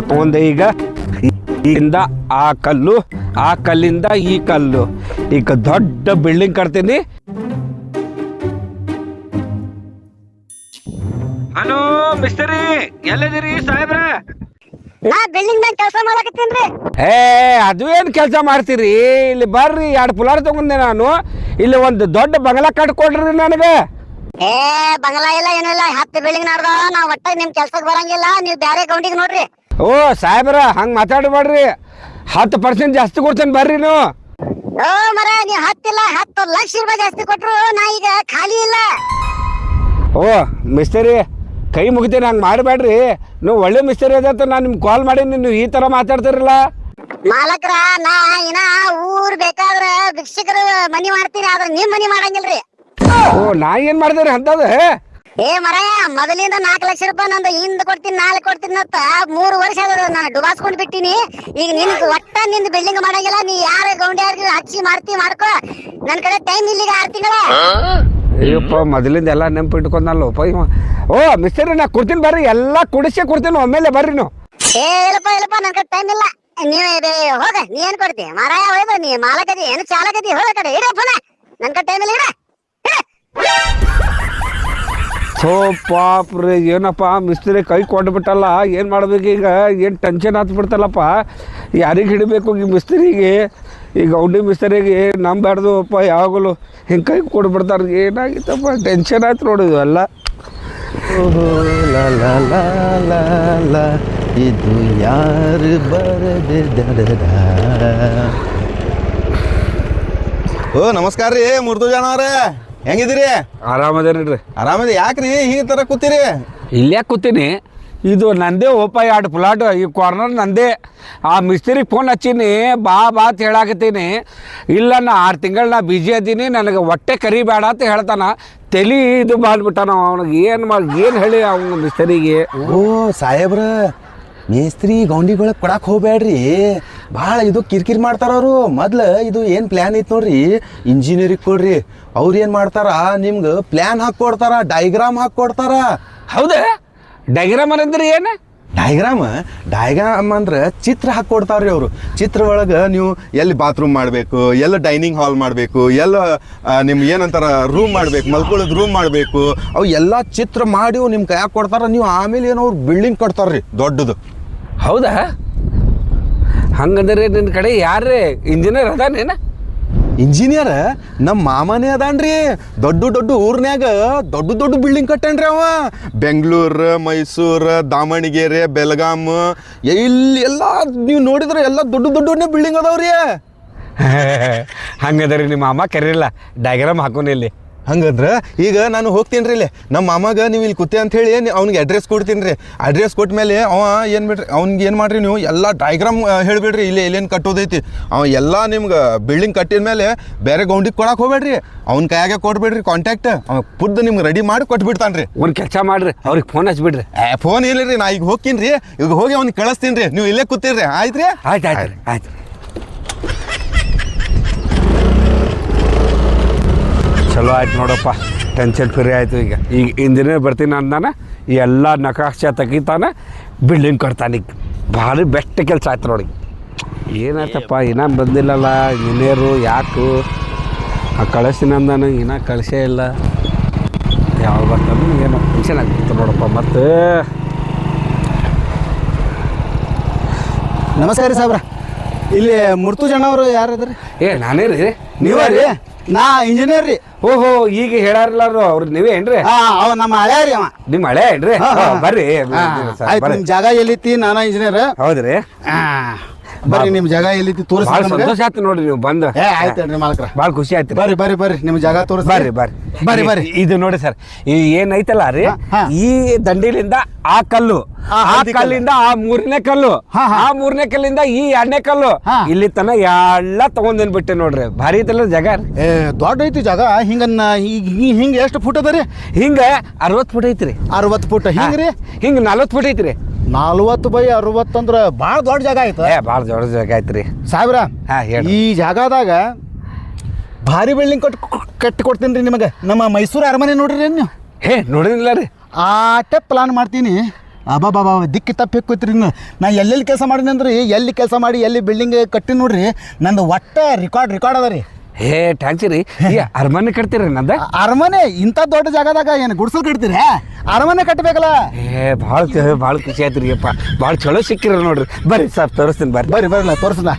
ತೊಗೊಂಡೆ. ಈಗ ಇಲ್ಲಿಂದ ಆ ಕಲ್ಲು, ಆ ಕಲ್ಲಿಂದ ಈ ಕಲ್ಲು, ಈಗ ದೊಡ್ಡ ಬಿಲ್ಡಿಂಗ್ ಕಟ್ತೀನಿ. ಹಲೋ ಮಿಸ್ಟರಿ, ಎಲ್ಲಿದ್ದೀರಿ ಸಾಹೇಬ್ರ? ನಾ ಬಿಲ್ಡಿಂಗ್ ದಾಗ ಕೆಲಸ ಮಾಡಕತ್ತೀನ್ರಿ. ಅದು ಏನ್ ಕೆಲಸ ಮಾಡ್ತೀರಿ? ಇಲ್ಲಿ ಬರ್ರಿ, 2 ಪುಲಾರ್ ತಗೊಂಡೆ ನಾನು. ಇಲ್ಲಿ ಒಂದು ದೊಡ್ಡ ಬಂಗಲಾ ಕಟ್ಕೊಡ್ರಿ ನನಗೆ. ಬಂಗಲಾ ಇಲ್ಲ ಏನಿಲ್ಲ, 10 ಬಿಲ್ಡಿಂಗ್ ನಾಡ್ದಾವ. ನಾವ್ ಒಟ್ಟ ನಿಮ್ ಕೆಲ್ಸಕ್ಕೆ ಬರಂಗಿಲ್ಲ, ನೀವ್ ಬ್ಯಾರೆ ಗೌಂಡಿಗೆ ನೋಡ್ರಿ. ಓ ಸಾಹೇಬ್ರ, ಹಂಗ ಮಾತಾಡಬೇಡ್ರಿ. 10% ಜಾಸ್ತಿ ಕೊಡ್ತೇನೆ ಬರ್ರಿ ನೀವು. ಓ ಮರ, ನೀವ್ 10 ಇಲ್ಲ 10 ಲಕ್ಷ ರೂಪಾಯಿ ಜಾಸ್ತಿ ಕೊಟ್ರು ನಾ ಈಗ ಖಾಲಿ ಇಲ್ಲ. ಓ ಮಿಸ್ಟರಿ, ಕೈ ಮುಗಿತೀನಿ, ಹಂಗೆ ಮಾಡಬೇಡ್ರಿ. ನೀವು ಒಳ್ಳೆ ಮಿಸ್ಟರಿ ಅದಂತ ನಾನು ನಿಮ್ಗೆ ಕಾಲ್ ಮಾಡೀನಿ, ನೀವು ಈ ಥರ ಮಾತಾಡ್ತಿರಲ್ಲ. ಮಾಲಕ್ರ, ನಾ ಇನ್ನ ಊರ್ ಬೇಕಾದ್ರ ಭಿಕ್ಷಕರು ಮನಿ ಮಾಡ್ತೀನಿ, ಆದ್ರೆ ನಿಮ್ ಮನಿ ಮಾಡಂಗಿಲ್ರಿ. ಓ ನಾ ಏನ್ ಮಾಡ್ದೇರಿ ಅಂತದ? ಮರ, ಮೊದಲಿಂದ 4 ಲಕ್ಷ ರೂಪಾಯಿ ನಂದು ಹಿಂದ್ ಕೊಡ್ತೀನಿ, ನಾಳೆ ಕೊಡ್ತೀನಿ ಅಂತ 3 ವರ್ಷ ಆದ ನಾನು ಡುಬಾಸ್ಕೊಂಡ್ ಬಿಟ್ಟಿನಿ. ಈಗ ನಿನ್ಗೆ ಒಟ್ಟ ನಿಂದು ಬಿಲ್ಡಿಂಗ್ ಮಾಡಂಗಿಲ್ಲ. ನೀ ಯಾರ ಗೌಂಡಿ ಯಾರಿಗೆ ಹಚ್ಚಿ ಮಾಡ್ಕೊ. ನನ್ ಕಡೆ ಟೈಮ್ ಇಲ್ಲಿಗ 6 ತಿಂಗಳ. ಅಯ್ಯಪ್ಪ, ಮೊದಲಿಂದ ಎಲ್ಲ ನೆನಪಿಟ್ಕೊಂಡಲ್ಲಪ್ಪ ಇವ. ಓ ಮಿಸ್ಟರಿ, ನಾ ಕೊಡ್ತೀನಿ ಬರ್ರಿ, ಎಲ್ಲ ಕುಡಿಸೇ ಕೊಡ್ತೀನಿ ಒಮ್ಮೆಲೆ ಬರ್ರಿ ನೀವು. ಇಲ್ಲಪ್ಪ ನನ್ ಕಡೆ ಟೈಮ್ ಇಲ್ಲ. ನೀವ್ ಹೋಗ, ನೀ ಏನ್ ಕೊಡ್ತಿ ಮಾರಾಯ? ಹೋಯ್ದು ನೀ ಮಾಲಕದಿ ಏನು ಚಾಲಕದಿ? ಹೋಗ ಕಡೆ ಇಡ ಪುನಃ, ನನ್ ಕಡೆ ಟೈಮ್ ಇಲ್ಲ. ಇಡ ಸೋ ಪಾಪ್ರಿ, ಏನಪ್ಪ ಮಿಸ್ತ್ರಿ ಕೈ ಕೊಟ್ಬಿಟ್ಟಲ್ಲ, ಏನು ಮಾಡ್ಬೇಕು ಈಗ? ಏನು ಟೆನ್ಷನ್ ಹತ್ಬಿಡ್ತಲ್ಲಪ್ಪ. ಯಾರಿಗೆ ಹಿಡಬೇಕು ಈ ಮಿಸ್ತ್ರಿಗೆ? ಈ ಗೌಂಡಿ ಮಿಸ್ತ್ರಿಗೆ ನಂಬ್ಯಾಡ್ದು ಅಪ್ಪ. ಯಾವಾಗಲೂ ಹಿಂಗೆ ಕೈ ಕೊಟ್ಬಿಡ್ತಾರೆ. ಏನಾಗಿತ್ತಪ್ಪ, ಟೆನ್ಷನ್ ಆಯ್ತು ನೋಡಿದ್ವು ಎಲ್ಲ. ಇದು ಯಾರು ಬರದೆ. ಓ ನಮಸ್ಕಾರ ರೀ ಮುರ್ತುಜಾಣ ಅವ್ರೆ, ಹೆಂಗಿದ್ದೀರಿ? ಆರಾಮದೇನ್ರಿ. ಆರಾಮದ. ಯಾಕ್ರಿ ಹೀಗೆ ತರ ಕೂತೀರಿ? ಇಲ್ಯಾಕೆ ಕೂತೀನಿ? ಇದು ನಂದೇ ಓಪ, 2 ಪ್ಲಾಟ್ ಈ ಕಾರ್ನರ್ ನಂದೇ. ಆ ಮಿಸ್ತ್ರಿಗೆ ಫೋನ್ ಹಚ್ಚೀನಿ, ಬಾ ಅಂತ ಹೇಳಾಕತ್ತೀನಿ. ಇಲ್ಲ, ನಾ 6 ತಿಂಗಳು ನಾ ಬಿಜಿ ಅದ್ದೀನಿ, ನನಗೆ ಹೊಟ್ಟೆ ಕರಿಬೇಡ ಅಂತ ಹೇಳ್ತಾನ. ತಲೆ ಇದು ಮಾಡಿಬಿಟ್ಟಾನ ಅವನಿಗೆ. ಏನು ಹೇಳಿ ಅವನ ಮಿಸ್ತ್ರಿಗೆ? ಓ ಸಾಹೇಬ್ರ, ಮೇಸ್ತ್ರಿ ಗೌಂಡಿಗಳಿಗೆ ಕೊಡಕ್ಕೆ ಹೋಗ್ಬೇಡ್ರಿ, ಭಾಳ ಇದು ಕಿರಿಕಿರಿ ಮಾಡ್ತಾರ ಅವರು. ಮೊದ್ಲು ಇದು ಏನು ಪ್ಲ್ಯಾನ್ ಐತೆ ನೋಡ್ರಿ, ಇಂಜಿನಿಯರಿಗೆ ಕೊಡ್ರಿ. ಅವ್ರು ಏನು ಮಾಡ್ತಾರ, ನಿಮ್ಗೆ ಪ್ಲ್ಯಾನ್ ಹಾಕ್ಕೊಡ್ತಾರ, ಡೈಗ್ರಾಮ್ ಹಾಕ್ಕೊಡ್ತಾರ. ಹೌದಾ? ಡೈಗ್ರಾಮ್ ಅಂದ್ರೆ ಏನು? ಡೈಗ್ರಾಮ್ ಅಂದ್ರೆ ಚಿತ್ರ ಹಾಕ್ಕೊಡ್ತಾರ್ರಿ ಅವರು. ಚಿತ್ರ ಒಳಗೆ ನೀವು ಎಲ್ಲಿ ಬಾತ್ರೂಮ್ ಮಾಡಬೇಕು, ಎಲ್ಲ ಡೈನಿಂಗ್ ಹಾಲ್ ಮಾಡಬೇಕು, ಎಲ್ಲ ನಿಮ್ಗೆ ಏನಂತಾರ ರೂಮ್ ಮಾಡಬೇಕು, ಮಲ್ಕೊಳ್ಳೋದು ರೂಮ್ ಮಾಡಬೇಕು, ಅವು ಎಲ್ಲ ಚಿತ್ರ ಮಾಡಿ ನಿಮ್ಮ ಕೈಯಾಗ ಕೊಡ್ತಾರ. ನೀವು ಆಮೇಲೆ ಏನೋ ಅವ್ರು ಬಿಲ್ಡಿಂಗ್ ಕಟ್ತಾರ್ರಿ ದೊಡ್ಡದು. ಹೌದಾ? ಹಂಗಂದ್ರೆ ನಿನ್ನ ಕಡೆ ಯಾರೇ ಇಂಜಿನಿಯರ್ ಅದಾನೇನ? ಇಂಜಿನಿಯರ್ ನಮ್ಮ ಮಾಮನೇ ಅದಾನ್ರಿ. ದೊಡ್ಡ ಊರ್ನ್ಯಾಗ ದೊಡ್ಡ ಬಿಲ್ಡಿಂಗ್ ಕಟ್ಟೇನ್ರಿ ಅವ. ಬೆಂಗಳೂರು, ಮೈಸೂರು, ದಾವಣಗೆರೆ, ಬೆಳಗಾಂ, ಇಲ್ಲಿ ಎಲ್ಲ ನೀವು ನೋಡಿದ್ರೆ ಎಲ್ಲ ದೊಡ್ಡನೇ ಬಿಲ್ಡಿಂಗ್ ಅದಾವ್ರಿ. ಹಂಗದ್ರಿ ನಿಮ್ಮ ಮಾಮ ಕರೀಲ್ಲ, ಡೈಗ್ರಾಮ್ ಹಾಕೋನಿ ಇಲ್ಲಿ. ಹಂಗಂದ್ರೆ ಈಗ ನಾನು ಹೋಗ್ತೀನಿ ರೀ ಇಲ್ಲಿ ನಮ್ಮ ಮಾಮಾಗ, ನೀವು ಇಲ್ಲಿ ಕೂತೆ ಅಂತ ಹೇಳಿ ಅವ್ನಿಗೆ ಅಡ್ರೆಸ್ ಕೊಡ್ತೀನಿ ರೀ. ಅಡ್ರೆಸ್ ಕೊಟ್ಟ ಮೇಲೆ ಅವ ಏನು ಬಿಡ್ರಿ, ಅವ್ನಿಗೆ ಏನು ಮಾಡಿರಿ, ನೀವು ಎಲ್ಲ ಡೈಗ್ರಾಮ್ ಹೇಳಿಬಿಡ್ರಿ, ಇಲ್ಲಿ ಎಲ್ಲೇನು ಕಟ್ಟೋದೈತಿ. ಅವ ಎಲ್ಲ ನಿಮ್ಗೆ ಬಿಲ್ಡಿಂಗ್ ಕಟ್ಟಿದ ಮೇಲೆ ಬೇರೆ ಗೌಂಡಿಗೆ ಕೊಡಕ್ಕೆ ಹೋಗ್ಬೇಡ್ರಿ, ಅವ್ನ ಕೈಯಾಗೆ ಕೊಟ್ಬಿಡ್ರಿ ಕಾಂಟ್ಯಾಕ್ಟ್. ಅವ ಖುದ್ದು ನಿಮ್ಗೆ ರೆಡಿ ಮಾಡಿ ಕೊಟ್ಬಿಡ್ತಾನೆ ರೀ. ಒಂದು ಕೆಲಸ ಮಾಡಿರಿ, ಅವ್ರಿಗೆ ಫೋನ್ ಹಚ್ಬಿಡ್ರಿ. ಫೋನ್ ಇಲ್ಲ ರೀ, ನಾ ಈಗ ಹೋಗ್ತೀನಿ ರೀ, ಈಗ ಹೋಗಿ ಅವ್ನಿಗೆ ಕಳಿಸ್ತೀನಿ ರೀ, ನೀವು ಇಲ್ಲೇ ಕೂತೀರಿ. ಆಯ್ತು ರೀ? ಆಯ್ತು. ಚಲೋ ಆಯ್ತು ನೋಡಪ್ಪ, ಟೆನ್ಷನ್ ಫ್ರೀ ಆಯಿತು. ಈಗ ಇಂಜಿನಿಯರ್ ಬರ್ತೀನಿ ಅಂದಾನ, ಎಲ್ಲ ನಕಾಶೆ ತೆಗಿತಾನ, ಬಿಲ್ಡಿಂಗ್ ಕೊಡ್ತಾನೆ. ಈಗ ಭಾರಿ ಬೆಸ್ಟ್ ಕೆಲಸ ಆಯ್ತು ನೋಡಿ. ಏನಾಯ್ತಪ್ಪ, ಇನ್ನೂ ಬಂದಿಲ್ಲಲ್ಲ ಇಂಜಿನಿಯರು? ಯಾಕು ಕಳಿಸ್ತೀನಿ ಅಂದಾನು, ಇನ್ನೂ ಕಳಿಸೇ ಇಲ್ಲ. ಯಾವಾಗ ಬರ್ತಾನು ಏನೋ ಟೆನ್ಷನ್ ಆಗ್ತಿತ್ತು ನೋಡಪ್ಪ. ಮತ್ತು ನಮಸ್ಕಾರ ರೀ ಸಾಬ್ರ, ಇಲ್ಲಿ ಮುರ್ತುಜಣ್ಣ ಅವರು ಯಾರದ್ರಿ? ನಾನೇ ರೀ. ನೀವೇ ರೀ? ನಾ ಇಂಜಿನಿಯರ್ ರೀ. ಓಹೋ, ಈಗ ಹೇಳಾರಲ್ಲಾರು ಅವ್ರು ನೀವೇ ಏನ್ರಿ? ಅವ ನಮ್ಮ ಹಳೆ ರೀ. ಅವ ನಿಮ್ಮ ಹಳೆ ಏನ್ರಿ? ಬರ್ರಿ. ನಿಮ್ ಜಾಗ ಎಲ್ಲಿತಿ? ನಾನಾ ಇಂಜಿನಿಯರ್. ಹೌದ್ರಿ? ಬರ್ರಿ, ನಿಮ್ ಜಾಗ ಎಲ್ಲಿತಿ ತೋರಿಸಿ. ಸಂತೋಷ ಆಯ್ತು ನೋಡ್ರಿ ನೀವು ಬಂದ. ಆಯ್ತೇನ್ರಿ ಮಾಲಕ್ರ, ಭಾಳ ಖುಷಿ ಆಯ್ತು. ಬರ್ರಿ ನಿಮ್ ಜಾಗ ತೋರಿಸಿ. ಬರ್ರಿ. ಇದು ನೋಡಿ ಸರ್, ಏನೈತಲ್ಲ ರೀ, ಈ ದಂಡಿಲಿಂದ ಆ ಕಲ್ಲು, ಆ ಕಲ್ಲಿಂದ ಆ 3ನೇ ಕಲ್ಲು, ಆ 3ನೇ ಕಲ್ಲಿಂದ ಈ 2ನೇ ಕಲ್ಲು, ಇಲ್ಲಿ ತನ ಎಲ್ಲ ತಗೊಂಡ್ಬಿಟ್ಟೆ ನೋಡ್ರಿ. ಭಾರಿ ಐತಲ್ಲ ಜಾಗ. ದೊಡ್ಡ ಐತಿ ಜಾಗ. ಹಿಂಗ ಎಷ್ಟು ಫುಟ್ ಅದ ರೀ? ಹಿಂಗ 60 ಫುಟ್ ಐತ್ರಿ. 60 ಫುಟ್. ಹಿಂಗ್ರಿ? ಹಿಂಗ 40 ಫುಟ್ ಐತ್ರಿ. 40 ಬೈ 60 ಅಂದ್ರ ಭಾಳ ದೊಡ್ಡ ಜಾಗ ಐತ. ಭಾಳ ದೊಡ್ಡ ಜಾಗ ಐತ್ರಿ ಸಾಹೇಬ್ರ. ಈ ಜಾಗದಾಗ ಭಾರಿ ಬಿಲ್ಡಿಂಗ್ ಕಟ್ಟಿ ಕೊಡ್ತೀನಿ ರೀ ನಿಮಗೆ. ನಮ್ಮ ಮೈಸೂರು ಅರಮನೆ ನೋಡ್ರಿ ನೀವು? ನೋಡಿದಿಲ್ಲ ರೀ? ಆಟೆ ಪ್ಲಾನ್ ಮಾಡ್ತೀನಿ. ಅಬ್ಬಾ ದಿಕ್ಕಿ ತಪ್ಪಿ ಕೂತ್ರಿ ನಾ ಎಲ್ಲೆಲ್ಲಿ ಕೆಲಸ ಮಾಡೀನಿ ಅಂದ್ರೆ ಎಲ್ಲಿ ಕೆಲಸ ಮಾಡಿ ಎಲ್ಲಿ ಬಿಲ್ಡಿಂಗ್ ಕಟ್ಟಿ ನೋಡ್ರಿ ನಂದು ಒಟ್ಟ ರೆಕಾರ್ಡ್ ಅದ ರೀ. ಹೇ ಟ್ಯಾಂಕ್ಸ್ ರೀ. ಈ ಅರಮನೆ ಕಟ್ತೀರಿ ನಂದ? ಅರಮನೆ ಇಂಥ ದೊಡ್ಡ ಜಾಗದಾಗ ಏನು ಗುಡ್ಸಲ್ ಕಟ್ತೀರಿ? ಅರಮನೆ ಕಟ್ಟಬೇಕಲ್ಲ. ಭಾಳ ಖುಷಿ ಆಯ್ತು ರೀ ಅಪ್ಪ. ಭಾಳ ಚಲೋ ಸಿಕ್ಕಿರ ನೋಡ್ರಿ. ಬರ್ರಿ ಸಾಬ್ ತೋರಿಸ್ತೀನಿ ಬರ್ರಿ. ಬರಲ್ಲ ತೋರಿಸ್ದ.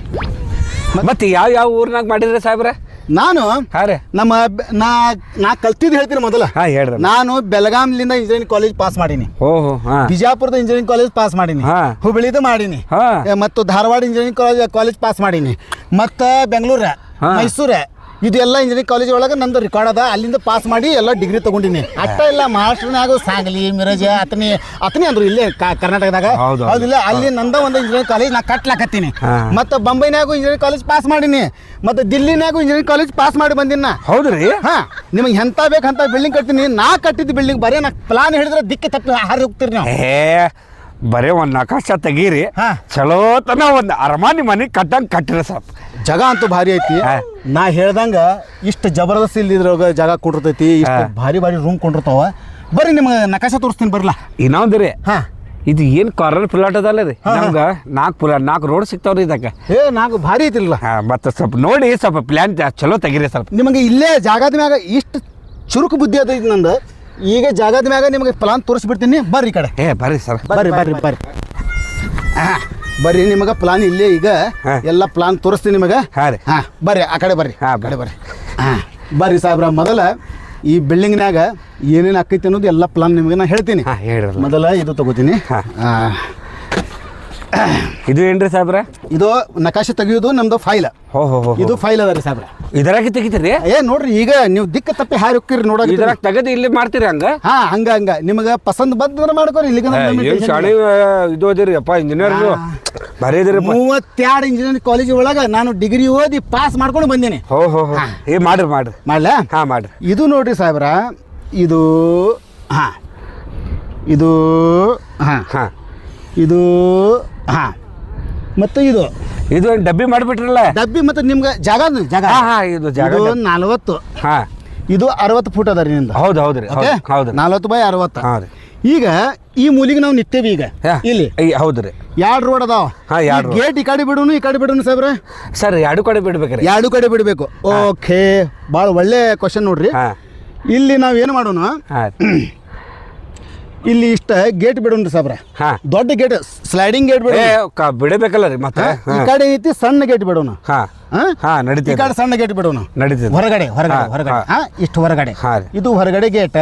ಮತ್ತೆ ಯಾವ ಊರ್ನಾಗ ಮಾಡಿದ್ರಿ ಸಾಹೇಬ್ರ? ನಾನು ಹಾಂ ರೀ. ನಾ ಕಲ್ತಿದ್ದು ಹೇಳ್ತೀನಿ ಮೊದಲ. ಹಾಂ ಹೇಳ್ರಿ. ನಾನು ಬೆಳಗಾಂಲಿಂದ ಇಂಜಿನಿಯರಿಂಗ್ ಕಾಲೇಜ್ ಪಾಸ್ ಮಾಡೀನಿ. ಓಹೋ ಹಾಂ. ಬಿಜಾಪುರದ ಇಂಜಿನಿಯರಿಂಗ್ ಕಾಲೇಜ್ ಪಾಸ್ ಮಾಡೀನಿ. ಹಾಂ. ಹುಬ್ಬಳ್ಳಿದು ಮಾಡೀನಿ. ಹಾಂ. ಮತ್ತು ಧಾರವಾಡ ಇಂಜಿನಿಯರಿಂಗ್ ಕಾಲೇಜ್ ಪಾಸ್ ಮಾಡೀನಿ. ಮತ್ತು ಬೆಂಗಳೂರು, ಮೈಸೂರು ಇದೆಲ್ಲ ಇಂಜಿನಿಯರಿಂಗ್ ಕಾಲೇಜ್ ಒಳಗೆ ನಂದು ರೆಕಾರ್ಡ್ ಅದ. ಅಲ್ಲಿಂದ ಪಾಸ್ ಮಾಡಿ ಎಲ್ಲ ಡಿಗ್ರಿ ತಗೊಂಡಿನಿ. ಅಷ್ಟ ಇಲ್ಲ ಮಹಾರಾಷ್ಟ್ರನಾಗ ಸಾಂಗ್ಲಿ ಮಿರಜ ಅತನಿ ಅಂದ್ರು ಇಲ್ಲೇ ಕರ್ನಾಟಕದಾಗ. ಹೌದಿಲ್ಲ, ಅಲ್ಲಿ ನಂದ ಒಂದು ಇಂಜಿನಿಯರಿಂಗ್ ಕಾಲೇಜ್ ನಾ ಕಟ್ಲಾಕತ್ತೀನಿ. ಮತ್ತು ಬಂಬೈನಾಗೂ ಇಂಜಿನಿಯರಿಂಗ್ ಕಾಲೇಜ್ ಪಾಸ್ ಮಾಡೀನಿ. ಮತ್ತು ದಿಲ್ಲಿನಾಗೂ ಇಂಜಿನಿಯರಿಂಗ್ ಕಾಲೇಜ್ ಪಾಸ್ ಮಾಡಿ ಬಂದಿನ. ಹೌದ್ರಿ? ಹಾಂ, ನಿಮಗೆ ಎಂತ ಬೇಕಂತ ಬಿಲ್ಡಿಂಗ್ ಕಟ್ತೀನಿ. ನಾ ಕಟ್ಟಿದ್ದು ಬಿಲ್ಡಿಂಗ್ ಬರೀ ನಾ ಪ್ಲಾನ್ ಹಿಡಿದ್ರೆ ದಿಕ್ಕಿ ತಪ್ಪಿ ಹಾರಿ ಹೋಗ್ತೀರಿ ನಾವು. ಬರೀ ಒಂದು ನಕಾಶ ತೆಗೀರಿ. ಚಲೋತನ ಒಂದು ಅರಮನೆ ಮನೆ ಕಟ್ಟಂಗೆ ಕಟ್ಟಿರ ಸಾಪ್. ಜಾಗ ಅಂತೂ ಭಾರಿ ಐತಿ. ನಾ ಹೇಳ್ದಂಗ ಇಷ್ಟು ಜಬರ್ದಸ್ತ್ ಇಲ್ಲಿದ್ರಾಗ ಜಾಗ ಕೊಟ್ಟಿರ್ತೈತಿ. ಇಷ್ಟು ಭಾರಿ ರೂಮ್ ಕೊಂಡಿರ್ತಾವ. ಬರ್ರಿ ನಿಮ್ಗೆ ನಕಾಶ ತೋರಿಸ್ತೀನಿ ಬರ್ಲಾ. ಇನ್ನೊಂದ್ರಿ. ಹಾಂ, ಇದು ಏನು ಕಾರ್ನರ್ ಪ್ಲಾಟ್ ಅದಲ್ಲ ರೀ. ನಮ್ಗೆ 4 ರೋಡ್ ಸಿಗ್ತಾವ್ರಿ ಇದಕ್ಕೆ. 4 ಭಾರಿ ಐತಿಲ್ಲ. ಮತ್ತೆ ಸ್ವಲ್ಪ ನೋಡಿ ಸ್ವಲ್ಪ ಪ್ಲಾನ್ ಚಲೋ ತೆಗೀರಿ ಸ್ವಲ್ಪ. ನಿಮಗೆ ಇಲ್ಲೇ ಜಾಗದ ಮ್ಯಾಗ ಇಷ್ಟು ಚುರುಕು ಬುದ್ಧಿ ಅದೈತಿ ನಂದು. ಈಗ ಜಾಗದ ಮ್ಯಾಗ ನಿಮಗೆ ಪ್ಲಾನ್ ತೋರಿಸ್ಬಿಡ್ತೀನಿ. ಬರ್ರಿ ಈ ಕಡೆ. ಬರ್ರಿ ಸರ್. ಬರ್ರಿ ಹಾಂ, ಬರ್ರಿ. ನಿಮಗೆ ಪ್ಲಾನ್ ಇಲ್ಲೇ ಈಗ ಎಲ್ಲ ಪ್ಲಾನ್ ತೋರಿಸ್ತೀನಿ ನಿಮಗೆ. ಹಾಂ ರೀ. ಹಾಂ, ಬರ್ರಿ ಆ ಕಡೆ ಬರ್ರಿ. ಹಾಂ, ಬರ್ರಿ. ಹಾಂ, ಬರ್ರಿ ಸಾಹೇಬ್ರ. ಮೊದಲ ಈ ಬಿಲ್ಡಿಂಗ್ನಾಗ ಏನೇನು ಆಕೈತಿ ಅನ್ನೋದು ಎಲ್ಲ ಪ್ಲಾನ್ ನಿಮಗೆ ನಾನು ಹೇಳ್ತೀನಿ. ಹಾಂ, ಹೇಳ್ರಿ. ಮೊದಲ ಇದು ತಗೋತೀನಿ. ಇದು ಏನ್ರಿ ಸಾಹೇಬ್ರ? ಇದು ನಕಾಶೆ ತೆಗಿಯೋದು ನಮ್ದು ಫೈಲ್. ಇದು ಫೈಲ್ ಅದ ರೀ ಸಾಹೇಬ್ರ. ಇದರಾಗ ತೆಗಿತೀರಿ? ನೋಡ್ರಿ, ಈಗ ನೀವು ದಿಕ್ಕ ತಪ್ಪಿ ಹಾರಿ ಹೋಗ್ತೀರಿ ನೋಡೋಕೆ. ಇದ್ರಾಗ ತೆಗೆದು ಇಲ್ಲಿ ಮಾಡ್ತೀರಿ ಹಂಗ? ಹಾಂ, ಹಂಗ ನಿಮಗೆ ಪಸಂದ್ ಬಂದ್ರೆ ಮಾಡ್ಕೋರಿ. ಇಲ್ಲಿಗೆ ಶಾಣೆ ಇದು ಓದಿರಿ ಅಪ್ಪ, ಇಂಜಿನಿಯರ್ ಬರೀದಿರಿ. 32 ಇಂಜಿನಿಯರಿಂಗ್ ಕಾಲೇಜ್ ಒಳಗೆ ನಾನು ಡಿಗ್ರಿ ಓದಿ ಪಾಸ್ ಮಾಡ್ಕೊಂಡು ಬಂದೀನಿ. ಮಾಡ್ರಿ ಮಾಡ್ಲಾ? ಹಾಂ, ಮಾಡ್ರಿ. ಇದು ನೋಡ್ರಿ ಸಾಹೇಬ್ರ, ಇದು ಹಾಂ, ಇದು ಹಾಂ, ಇದು ಹಾಂ, ಮತ್ತು ಇದು ಡಬ್ಬಿ ಮಾಡಿಬಿಟ್ರಲ್ಲ. ಡಬ್ಬಿ ಮತ್ತು ನಿಮ್ಗೆ ಜಾಗ ಇದು ಜಾಗ 40. ಹಾಂ, ಇದು 60 ಫೂಟ್ ಅದ ರೀ ನಿಂದ. ಹೌದು 40 ಬೈ 60. ಹಾಂ ರೀ. ಈಗ ಈ ಮೂಲಿಗೆ ನಾವು ನಿಂತೇವಿ. ಈಗ ಇಲ್ಲಿ ಹೌದ್ರಿ 2 ರೋಡ್ ಅದಾವ. ಗೇಟ್ ಈ ಕಡೆ ಬಿಡೋನು ಈ ಕಡೆ ಬಿಡೋನು ಸಾಹೇಬ್ರ? ಸರ್ 2 ಕಡೆ ಬಿಡ್ಬೇಕ್ರಿ. 2 ಕಡೆ ಬಿಡಬೇಕು. ಓಕೆ, ಭಾಳ ಒಳ್ಳೆ ಕ್ವಶನ್ ನೋಡ್ರಿ. ಇಲ್ಲಿ ನಾವು ಏನು ಮಾಡೋಣ, ಇಲ್ಲಿ ಇಷ್ಟ ಗೇಟ್ ಬಿಡೋಣ್ರಿ ಸಾಬ್ರ. ದೊಡ್ಡ ಗೇಟ್, ಸ್ಲೈಡಿಂಗ್ ಗೇಟ್ ಬಿಡಬೇಕಲ್ಲ ರೀ. ಮತ್ತೆ ಈ ಕಡೆ ಐತಿ ಸಣ್ಣ ಗೇಟ್ ಬಿಡೋಣ. ನಡೀತಿ. ಈ ಕಡೆ ಸಣ್ಣ ಗೇಟ್ ಬಿಡೋಣ. ನಡೀತದೆ. ಹೊರಗಡೆ ಇಷ್ಟು ಹೊರಗಡೆ. ಇದು ಹೊರಗಡೆ ಗೇಟ್.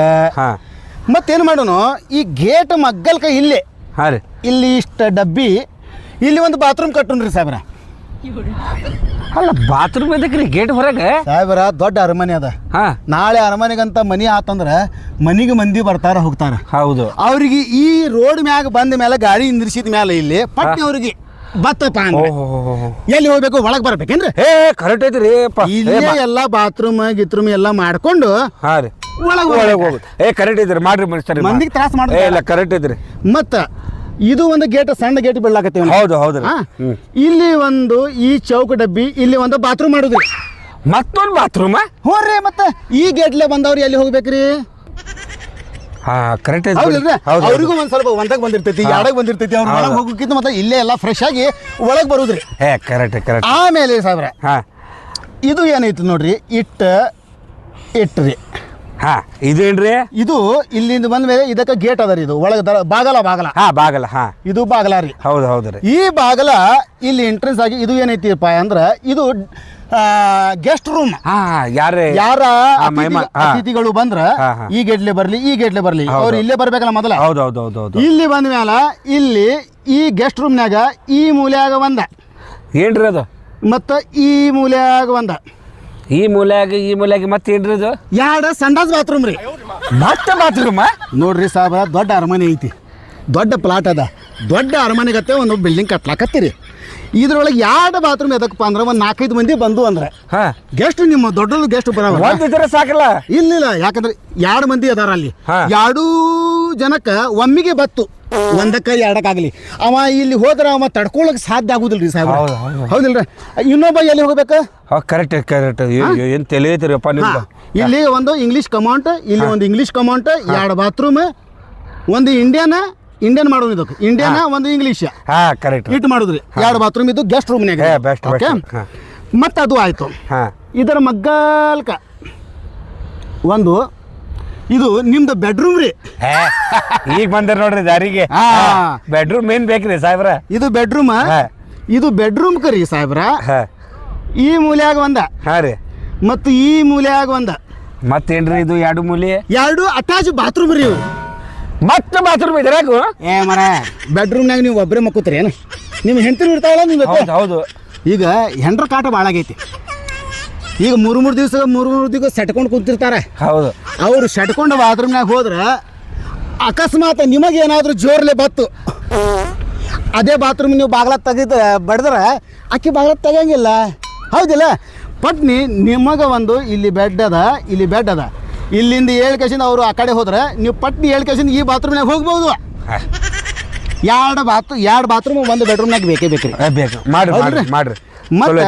ಮತ್ತೇನು ಮಾಡೋಣ, ಈ ಗೇಟ್ ಮಗ್ಗಲ್ಕ ಇಲ್ಲೇ ಇಲ್ಲಿ ಇಷ್ಟ ಡಬ್ಬಿ, ಇಲ್ಲಿ ಒಂದು ಬಾತ್ರೂಮ್ ಕಟ್ಟೋಣ್ರಿ ಸಾಬ್ರ. ಅಲ್ಲ, ಬಾತ್ರೂಮ್ ಇದಕ್ಕೆ ರೀ ಗೇಟ್ ಹೊರಗೆ ಸಾಹೇಬ್ರ? ದೊಡ್ಡ ಅರಮನೆ ಅದ. ನಾಳೆ ಅರಮನೆಗಂತ ಮನಿ ಆತಂದ್ರ ಮನಿಗೆ ಮಂದಿ ಬರ್ತಾರ ಹೋಗ್ತಾರ. ಹೌದು. ಅವ್ರಿಗೆ ಈ ರೋಡ್ ಮ್ಯಾಗ ಬಂದ ಮೇಲೆ ಗಾಡಿ ನಿಂದ್ರಿಸಿದ ಮೇಲೆ ಇಲ್ಲಿ ಪಟ್ಟಿ ಅವ್ರಿಗೆ ಬತ್ತಪ್ಪ ಅಂದ್ರೆ ಎಲ್ಲಿ ಹೋಗ್ಬೇಕು, ಒಳಗೆ ಬರ್ಬೇಕೇನ್ರಿ? ಕರೆಕ್ಟ್ ಐತ್ರಿ. ಇಲ್ಲೇ ಎಲ್ಲ ಬಾತ್ರೂಮ್ ಗಿತ್ರೂಮ್ ಎಲ್ಲ ಮಾಡ್ಕೊಂಡು ಒಳಗೆ ಹೋಗುದು. ಕರೆಕ್ಟ್ ಐತ್ರಿ. ಮಾಡ್ರಿ ಮಂದಿಗೆ ತ್ರಾಸ ಮಾಡ್ರಿ. ಕರೆಕ್ಟ್ ಐತ್ರಿ. ಮತ್ತ ಇದು ಒಂದು ಗೇಟ್, ಸಣ್ಣ ಗೇಟ್ ಬಿಡ್ಲಾಕತ್ತೀವಿ. ಹೌದು. ಇಲ್ಲಿ ಒಂದು ಈ ಚೌಕ ಡಬ್ಬಿ, ಇಲ್ಲಿ ಒಂದು ಬಾತ್ರೂಮ್ ಮಾಡುದ್ರಿ. ಮತ್ತೊಂದು ಬಾತ್ರೂಮ್? ಹೋರ್ರಿ. ಮತ್ತೆ ಈ ಗೇಟ್ಲೆ ಬಂದವ್ರು ಎಲ್ಲಿ ಹೋಗ್ಬೇಕ್ರಿ? ಕರೆಕ್ಟ್ ಅವ್ರಿಗೂ ಒಂದ್ ಸ್ವಲ್ಪ ಒಂದಾಗ ಬಂದಿರ್ತೈತಿ, ಎರಡಾಗ ಬಂದಿರ್ತೈತಿ. ಅವ್ರು ಒಳಗೆ ಹೋಗೋಕ್ಕಿಂತ ಮತ್ತೆ ಇಲ್ಲೇ ಎಲ್ಲ ಫ್ರೆಶ್ ಆಗಿ ಒಳಗೆ ಬರುದ್ರಿ. ಕರೆಕ್ಟ್. ಆಮೇಲೆ ಸಾಬ್ರ, ಇದು ಏನೈತಿ ನೋಡ್ರಿ, ಇಟ್ರಿ. ಇದೇನ್ರಿ? ಇದು ಇಲ್ಲಿಂದ ಬಂದ ಮೇಲೆ ಇದಕ್ಕೆ ಗೇಟ್ ಅದ ರೀ. ಇದು ಒಳಗೆ ಬಾಗಲ. ಇದು ಬಾಗಲ ರೀ. ಹೌದು. ಈ ಬಾಗಲ ಇಲ್ಲಿ ಎಂಟ್ರೆನ್ಸ್ ಆಗಿ ಇದು ಏನೈತಿಪ್ಪ ಅಂದ್ರ ಇದು ಗೆಸ್ಟ್ ರೂಮ್. ಯಾರ ಅತಿಥಿಗಳು ಬಂದ್ರ ಈ ಗೇಟ್ಲೆ ಬರ್ಲಿ ಅವ್ರು ಇಲ್ಲೇ ಬರ್ಬೇಕಲ್ಲ ಮೊದಲ. ಹೌದು. ಇಲ್ಲಿ ಬಂದ ಮ್ಯಾಲ ಇಲ್ಲಿ ಈ ಗೆಸ್ಟ್ ರೂಮ್ನಾಗ ಈ ಮೂಲ್ಯಾಗ ಒಂದ ಏನ್ರಿ ಅದು, ಮತ್ತ ಈ ಮೂಲ್ಯಾಗ ಒಂದ, ಈ ಮೂಲ್ಯಾಗ ಮತ್ತೇನ್ರಿ ಅದು? 2 ಸಂಡಾಸ್ ಬಾತ್ರೂಮ್ ರೀ. ಮತ್ತೆ ಬಾತ್ರೂಮ್ ನೋಡ್ರಿ ಸಾಹೇಬ್ರ, ದೊಡ್ಡ ಅರಮನೆ ಐತಿ, ದೊಡ್ಡ ಪ್ಲಾಟ್ ಅದ. ದೊಡ್ಡ ಅರಮನೆಗತ್ತೆ ಒಂದು ಬಿಲ್ಡಿಂಗ್ ಕಟ್ಲಾಕತ್ತೀರಿ. ಇದ್ರೊಳಗೆ 2 ಬಾತ್ರೂಮ್ ಎದಕ್ಕಪ್ಪ ಅಂದ್ರೆ ಒಂದು 4-5 ಮಂದಿ ಬಂದು ಅಂದ್ರೆ ಗೆಸ್ಟ್, ನಿಮ್ಮ ದೊಡ್ಡ ಗೆಸ್ಟ್ ಬರೋಲ್ಲ ಸಾಕಲ್ಲ. ಇಲ್ಲ, ಯಾಕಂದ್ರೆ 2 ಮಂದಿ ಅದಾರ ಅಲ್ಲಿ. 2 ಜನಕ್ಕೆ ಒಮ್ಮಿಗೆ ಬತ್ತು, ಒಂದಕ್ಕ 2ಕ್ಕಾಗಲಿ. ಅವ ಇಲ್ಲಿ ಹೋದ್ರೆ ಅವ ತಡ್ಕೊಳಕ್ ಸಾಧ್ಯ ಆಗುದಿಲ್ರಿ ಸಾಹೇಬ್. ಹೌದಿಲ್ರಿ? ಇನ್ನೊಬ್ಬ ಎಲ್ಲಿ ಹೋಗ್ಬೇಕು? ಕರೆಕ್ಟ್. ಏನ್ ತಿಳಿಯೈತಿರಪ್ಪ ನಿಮ್ದು? ಇಲ್ಲಿ ಒಂದು ಇಂಗ್ಲಿಷ್ ಕಮೌಂಟ್, ಇಲ್ಲಿ ಒಂದು ಇಂಗ್ಲಿಷ್ ಕಮೌಂಟ್, 2 ಬಾತ್ರೂಮ್, ಒಂದು ಇಂಡಿಯನ್, ಇಂಡಿಯನ್ ಮಾಡೋದು ಇದಕ್ಕೆ ಇಂಡಿಯನ್ ಒಂದು ಇಂಗ್ಲೀಷ್ ಹಾ ಕರೆಕ್ಟ್. ಇಟ್ಟು ಮಾಡಿದ್ರಿ 2 ಬಾತ್ರೂಮ್ ಇದು ಗೆಸ್ಟ್ ರೂಮ್ನಾಗ ಬೆಸ್ಟ್ ಓಕೆ. ಮತ್ತು ಅದು ಆಯಿತು. ಹಾ ಇದರ ಮಗ್ಗಲ್ಕ ಒಂದು ಇದು ನಿಮ್ದು ಬೆಡ್ರೂಮ್ ರೀ. ಈಗ ಬಂದಿರ ನೋಡ್ರಿ ದಾರಿಗೆ. ಬೆಡ್ರೂಮ್ ಏನ್ ಬೇಕ್ರಿ ಸಾಹೇಬ್ರ? ಇದು ಬೆಡ್ರೂಮ್. ಇದು ಬೆಡ್ರೂಮ್ ಕರಿ ಸಾಹೇಬ್ರ. ಈ ಮೂಲ್ಯಾಗ ಒಂದ. ಹಾ ರೀ. ಮತ್ತು ಈ ಮೂಲ್ಯಾಗ ಒಂದ. ಮತ್ತೇನ್ರಿ ಇದು 2 ಮೂಲಿ? 2 ಅಟ್ಯಾಚ್ ಬಾತ್ರೂಮ್ ರೀ ಇವು. ಮತ್ತೆ ಬಾತ್ರೂಮ್ ಇದ್ರಾಗ? ಮರ ಬೆಡ್ರೂಮ್ನಾಗ ನೀವು ಒಬ್ಬರೇ ಮಕ್ಕೋತೀರಿ ಏನು? ನಿಮ್ಮ ಹೆಂಡತಿ ಇರ್ತಾವಲ್ಲ ನೀವು. ಹೌದು. ಈಗ ಹೆಂಡ್ರ ಕಾಟ ಭಾಳ ಆಗೈತಿ. ಈಗ 3 ದಿವಸ ಸೆಟ್ಕೊಂಡು ಕುಂತಿರ್ತಾರೆ. ಹೌದು. ಅವ್ರು ಸೆಟ್ಕೊಂಡು ಬಾತ್ರೂಮ್ನಾಗ ಹೋದ್ರೆ ಅಕಸ್ಮಾತ್ ನಿಮಗೇನಾದ್ರೂ ಜೋರ್ಲೆ ಬತ್ತು ಅದೇ ಬಾತ್ರೂಮ್ ನೀವು ಬಾಗ್ಲ ಬಡ್ದ್ರೆ ಅಕ್ಕಿ ಬಾಗ್ಲ ತೆಗಿಯಂಗಿಲ್ಲ. ಹೌದಿಲ್ಲ? ಪಟ್ನಿ ನಿಮಗೆ ಒಂದು ಇಲ್ಲಿ ಬೆಡ್ ಅದ, ಇಲ್ಲಿ ಬೆಡ್ ಅದ. ಇಲ್ಲಿಂದ 7 ಕೇಸಿಂದ ಅವರು ಆ ಕಡೆ ಹೋದ್ರೆ ನೀವು ಪಟ್ನಿ 7 ಕೇಸಿಂದ ಈ ಬಾತ್ರೂಮ್ನಾಗ ಹೋಗ್ಬೋದು. 2 ಬಾತ್ರೂಮ್ ಒಂದು ಬೆಡ್ರೂಮ್ನಾಗ ಬೇಕೇ ಬೇಕ್ರಿ. ಬೇಕು. ಮಾಡ್ರಿ. ಮತ್ತೆ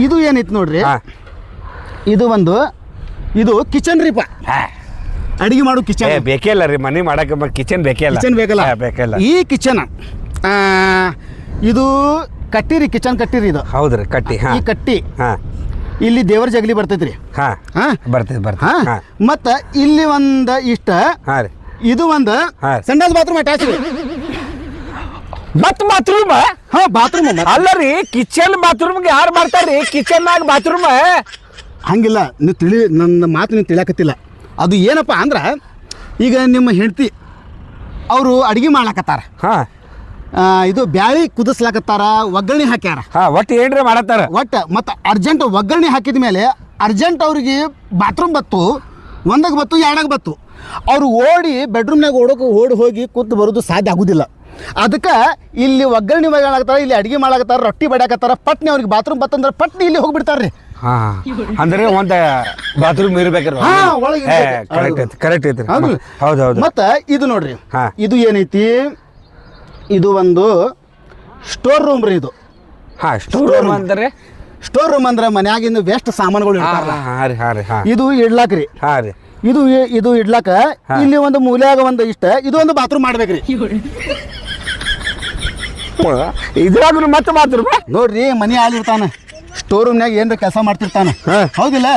ಇದು ಏನೈತಿ ನೋಡ್ರಿ, ಇದು ಕಿಚನ್ ರೀಪ. ಅಡಿಗೆ ಮಾಡು ಕಿಚನ್ ಬೇಕೇ ಇಲ್ಲ ರೀ. ಮನೆ ಮಾಡಕ್ಕೆ ಕಿಚನ್ ಬೇಕೇ ಇಲ್ಲ. ಕಿಚನ್ ಬೇಕಲ್ಲ. ಬೇಕಲ್ಲ. ಈ ಕಿಚನ್ ಇದು ಕಟ್ಟಿರಿ, ಕಿಚನ್ ಕಟ್ಟಿರಿ ಇದು. ಹೌದ್ರಿ ಕಟ್ಟಿ. ಈ ಕಟ್ಟಿ ಹಾ ಇಲ್ಲಿ ದೇವರ ಜಗಲಿ ಬರ್ತೈತ್ರಿ. ಹಾ ಬರ್ತೈತಿ. ಮತ್ತೆ ಇಲ್ಲಿ ಒಂದು ಇಷ್ಟ. ಹಾ ರೀ. ಇದು ಒಂದು ಸಂಡಾಸ್ ಬಾತ್ರೂಮ್ ಅಟ್ಯಾಚ್ ರೀ. ಮತ್ ಬಾತ್ರೂಮ್? ಹಾ ಬಾತ್ರೂಮ್ ಅಲ್ಲ ರೀ, ಕಿಚನ್ ಬಾತ್ರೂಮ್ಗೆ ಯಾರು ಮಾಡ್ತಾರ್ರಿ? ಕಿಚನ್ ನಾಗ ಬಾತ್ರೂಮ್ ಹಂಗಿಲ್ಲ. ನೀವು ನನ್ನ ಮಾತು ನೀವು ತಿಳಿಯಾಕತ್ತಿಲ್ಲ. ಅದು ಏನಪ್ಪ ಅಂದ್ರೆ ಈಗ ನಿಮ್ಮ ಹೆಂಡತಿ ಅವರು ಅಡಿಗೆ ಮಾಡ್ಲಾಕತ್ತಾರ. ಹಾ ಇದು ಬ್ಯಾಳಿ ಕುದಿಸ್ಲಾಕತ್ತಾರ, ಒಗ್ಗರಣೆ ಹಾಕ್ಯಾರ. ಒಟ್ಟು ಏನ್ರಿ ಮಾಡತ್ತಾರ ಮತ್ತು ಅರ್ಜೆಂಟ್ ಒಗ್ಗರಣೆ ಹಾಕಿದ ಮೇಲೆ ಅರ್ಜೆಂಟ್ ಅವ್ರಿಗೆ ಬಾತ್ರೂಮ್ ಬತ್ತು, 1ಗೆ ಬತ್ತು 2ಗೆ ಬತ್ತು. ಅವರು ಓಡಿ ಬೆಡ್ರೂಮ್ನಾಗ ಓಡಿ ಹೋಗಿ ಕೂತು ಬರೋದು ಸಾಧ್ಯ ಆಗೋದಿಲ್ಲ. ಅದಕ್ಕೆ ಇಲ್ಲಿ ಒಗ್ಗರಣೆ ಮಾಡಾಕತ್ತಾರ, ಇಲ್ಲಿ ಅಡಿಗೆ ಮಾಡಾಕತ್ತಾರ, ರೊಟ್ಟಿ ಬಡಿಯಾಕತ್ತಾರ. ಪಟ್ನಿ ಅವ್ರಿಗೆ ಬಾತ್ರೂಮ್ ಬತ್ತಂದ್ರೆ ಪಟ್ನಿ ಇಲ್ಲಿ ಹೋಗ್ಬಿಡ್ತಾರ್ರಿ. ಅಂದ್ರೆ ಒಂದು ಬಾತ್ರೂಮ್ ಇರ್ಬೇಕ್ರಿ. ಕರೆಕ್ಟ್ ಐತ್ರಿ. ಹೌದು. ಮತ್ತೆ ಇದು ನೋಡ್ರಿ, ಇದು ಏನೈತಿ, ಇದು ಒಂದು ಸ್ಟೋರ್ ರೂಮ್ ರೀ. ಇದು ಸ್ಟೋರ್ ರೂಮ್ ಅಂದ್ರೆ? ಸ್ಟೋರ್ ರೂಮ್ ಅಂದ್ರೆ ಮನ್ಯಾಗಿಂದ ವೆಸ್ಟ್ ಸಾಮಾನುಗಳು ಇರ್ತಾರಲ್ಲ, ಇದು ಇಡ್ಲಾಕ್ರಿ. ಇದು ಇಡ್ಲಾಕ ಇಲ್ಲಿ ಒಂದು ಮೂಲ್ಯಾಗ ಒಂದು ಇಷ್ಟ, ಇದು ಒಂದು ಬಾತ್ರೂಮ್ ಮಾಡ್ಬೇಕ್ರಿ. ಇದ್ರಾಗ ಮತ್ತೆ ಬಾತ್ರೂಮ್ ನೋಡ್ರಿ, ಮನಿ ಆಲಿರ್ತಾನ, ಸ್ಟೋರ್ ರೂಮ್ನಾಗ ಏನ್ರ ಕೆಲಸ ಮಾಡ್ತಿರ್ತಾನ. ಹೌದಿಲ್ಲ?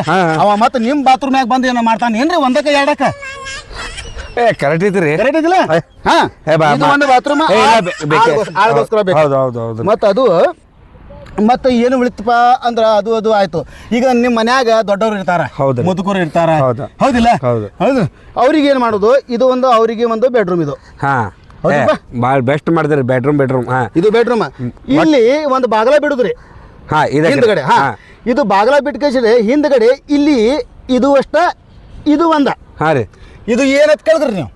ಅವ ಮತ್ತೆ ನಿಮ್ ಬಾತ್ರೂಮ್ನಾಗ ಬಂದು ಏನೋ ಮಾಡ್ತಾನ ಏನ್ರಿ? 1ಕ್ಕೆ 2ಕ್ಕೆ ಕರೆಕ್ಟ್ ಐತ್ರಿ. ಕರೆಕ್ಟ್ ಐತಿಲ್ಲ? ಒಂದು ಬಾತ್ರೂಮ್ ಮತ್ತೆ ಅದು. ಮತ್ತೆ ಏನು ಉಳಿತಪ್ಪ ಅಂದ್ರ ಅದು ಆಯ್ತು. ಈಗ ನಿಮ್ ಮನ್ಯಾಗ ದೊಡ್ಡವ್ರು ಇರ್ತಾರ, ಮುದುಕರು ಇರ್ತಾರ. ಹೌದಿಲ್ಲ? ಹೌದು. ಅವ್ರಿಗೆ ಏನ್ ಮಾಡೋದು, ಇದು ಒಂದು ಅವರಿಗೆ ಒಂದು ಬೆಡ್ರೂಮ್. ಇದು ಭಾಳ ಬೆಸ್ಟ್ ಮಾಡಿದ್ರಿ. ಬೆಡ್ರೂಮ್ ಇದು ಬೆಡ್ರೂಮ್. ಇಲ್ಲಿ ಒಂದು ಬಾಗಲ ಬಿಡುದ್ರಿ ಹಿಂದ್ಗಡೆ. ಇದು ಬಾಗಲ ಬಿಟ್ಕೇಸಿದ್ರೆ ಹಿಂದ್ಗಡೆ ಇಲ್ಲಿ ಇದು ಅಷ್ಟ, ಇದು ಒಂದ. ಇದು ಏನತ್ ಕೇಳಿದ್ರಿ ನೀವು?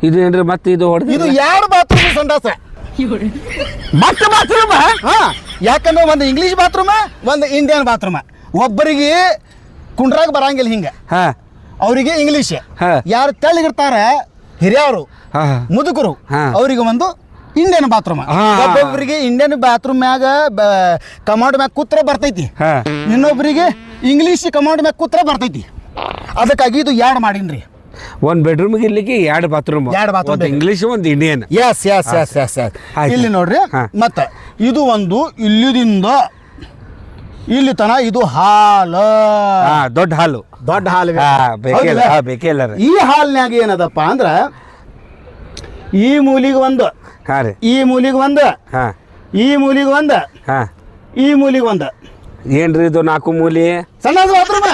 ಇದು ಏನ್ರಿ ಮತ್ತೆ ಇದು ಹೊಡೆದು? ಇದು 2 ಬಾತ್ರೂಮ್ ಸಂಡಾಸ. ಮತ್ತೆ ಬಾತ್ರೂಮ್? ಯಾಕಂದ್ರೆ ಒಂದು ಇಂಗ್ಲೀಷ್ ಬಾತ್ರೂಮ್, ಒಂದು ಇಂಡಿಯನ್ ಬಾತ್ರೂಮ್. ಒಬ್ಬರಿಗೆ ಕುಂಡ್ರಾಗ ಬರಂಗಿಲ್ಲ ಹಿಂಗ, ಅವರಿಗೆ ಇಂಗ್ಲೀಷ್. ಯಾರು ತೆಳ್ಳಗಿರ್ತಾರ ಹಿರಿಯವರು ಮುದುಕರು, ಅವರಿಗೆ ಒಂದು ಇಂಡಿಯನ್ ಬಾತ್ರೂಮ್. ಒಬ್ಬೊಬ್ಬರಿಗೆ ಇಂಡಿಯನ್ ಬಾತ್ರೂಮ್ ಮ್ಯಾಗ ಕಮಾಂಡ್ ಮ್ಯಾಗ ಕೂತ್ರ ಬರ್ತೈತಿ, ಇನ್ನೊಬ್ಬರಿಗೆ ಇಂಗ್ಲೀಷ್ ಕಮಾಂಡ್ ಮ್ಯಾಗ ಕೂತ್ರ ಬರ್ತೈತಿ. ಅದಕ್ಕಾಗಿ ಇದು 2 ಮಾಡೀನ್ರಿ. ಒಂದು ಬೆಡ್ರೂಮ್ ಇರ್ಲಿಕ್ಕೆ 2 ಬಾತ್ರೂಮ್, ಇಂಗ್ಲೀಷ್ ಒಂದು ಇಂಡಿಯನ್. ಎಸ್. ಇಲ್ಲಿ ನೋಡ್ರಿ, ಮತ್ತೆ ಇದು ಒಂದು ಇಲ್ಲಿದಿಂದ ಇಲ್ಲಿ ತನ ಇದು ಹಾಲ್, ದೊಡ್ಡ ಹಾಲು. ಈ ಹಾಲ್ನ್ಯಾಗ ಏನದಪ್ಪ ಅಂದ್ರ ಈ ಮೂಲಿಗೆ ಒಂದು, ಈ ಮೂಲಿಗೆ ಒಂದು, ಈ ಮೂಲಿಗೆ ಒಂದು, ಈ ಮೂಲಿಗೆ ಒಂದು. ಏನ್ರಿ ಇದು 4 ಮೂಲಿ? ಸಣ್ಣ ಬಾತ್ರೂಮ್